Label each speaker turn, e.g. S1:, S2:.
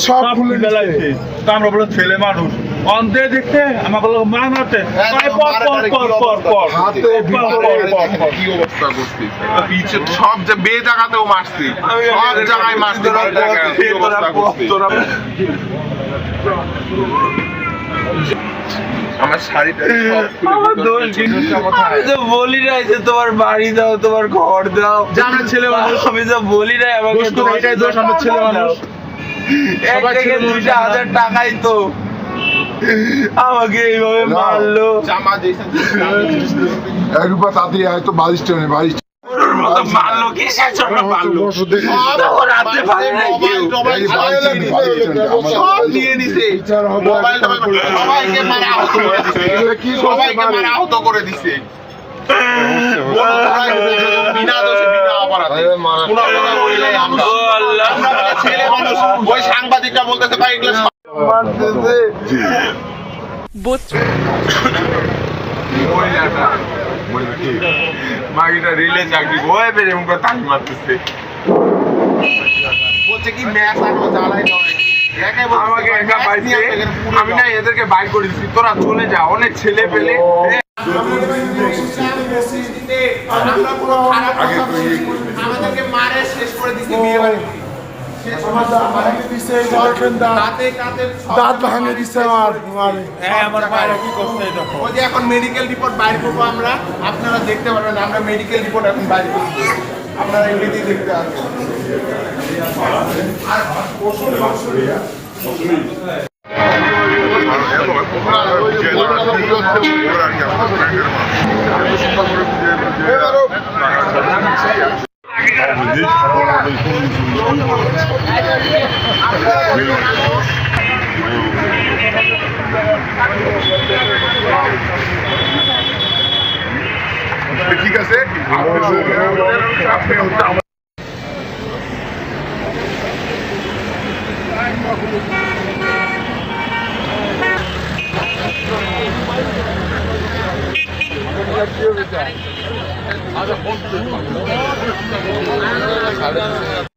S1: সব খুলে বেলাইছে।
S2: তো আমরা বলে ছেলে মানুষ অন্ধে দেখতে আমাকে মানাতে
S3: কি অবস্থা করছি পিছে সব যে বে জায়গাতেও মারছি সব জায়গায় মারছি কি অবস্থা করছি আমার শাড়িটা সব
S1: বলি নাই যে তোমার বাড়ি দাও তোমার ঘর দাও
S2: যে আমরা ছেলে মানুষ
S1: আমি তো বলি নাই আমাকে
S2: এটাই দোষ আমরা ছেলে মানুষ
S1: এক থেকে 2,000 টাকাই তো আমাকে এইভাবে মারলো
S3: জামা দিয়েছেন
S4: রূপা তাড়াতাড়ি হয়তো বালিশ টেনে বালিশ
S1: মারলো কিসের জন্য মারলো রাতে পারে নাই কেউ
S3: সব নিয়ে নিছে মোবাইল সবাইকে মারা আহত করে দিছে সবাইকে মারা আহত করে দিছে বিনা দোষে বিনা অপরাধে পুরো কথা বললে আমরা ছেলে মানুষ ওই সাংবাদিকরা বলতেছে ভাই এগুলো
S1: মারতেছে
S3: মাগিটা রিলে চাকরি ভয় পেরে মুখে তালি মারতেছে বলছে কি ম্যাচ আর জ্বালাই নয় আমাকে একা পাইছে আমি না এদেরকে বাইক করে দিচ্ছি তোরা চলে যা অনেক ছেলে পেলে আমাদেরকে মারে শেষ করে দিচ্ছে বিয়ে বাড়ি
S4: দাঁত ভাঙে দিচ্ছে আমার
S3: ওই যে এখন মেডিকেল রিপোর্ট বাইরে করবো আমরা আপনারা দেখতে পারবেন আমরা মেডিকেল রিপোর্ট এখন বাইরে করবো আপনারা এমনিতেই দেখতে আসবেন
S4: ঠিক আছে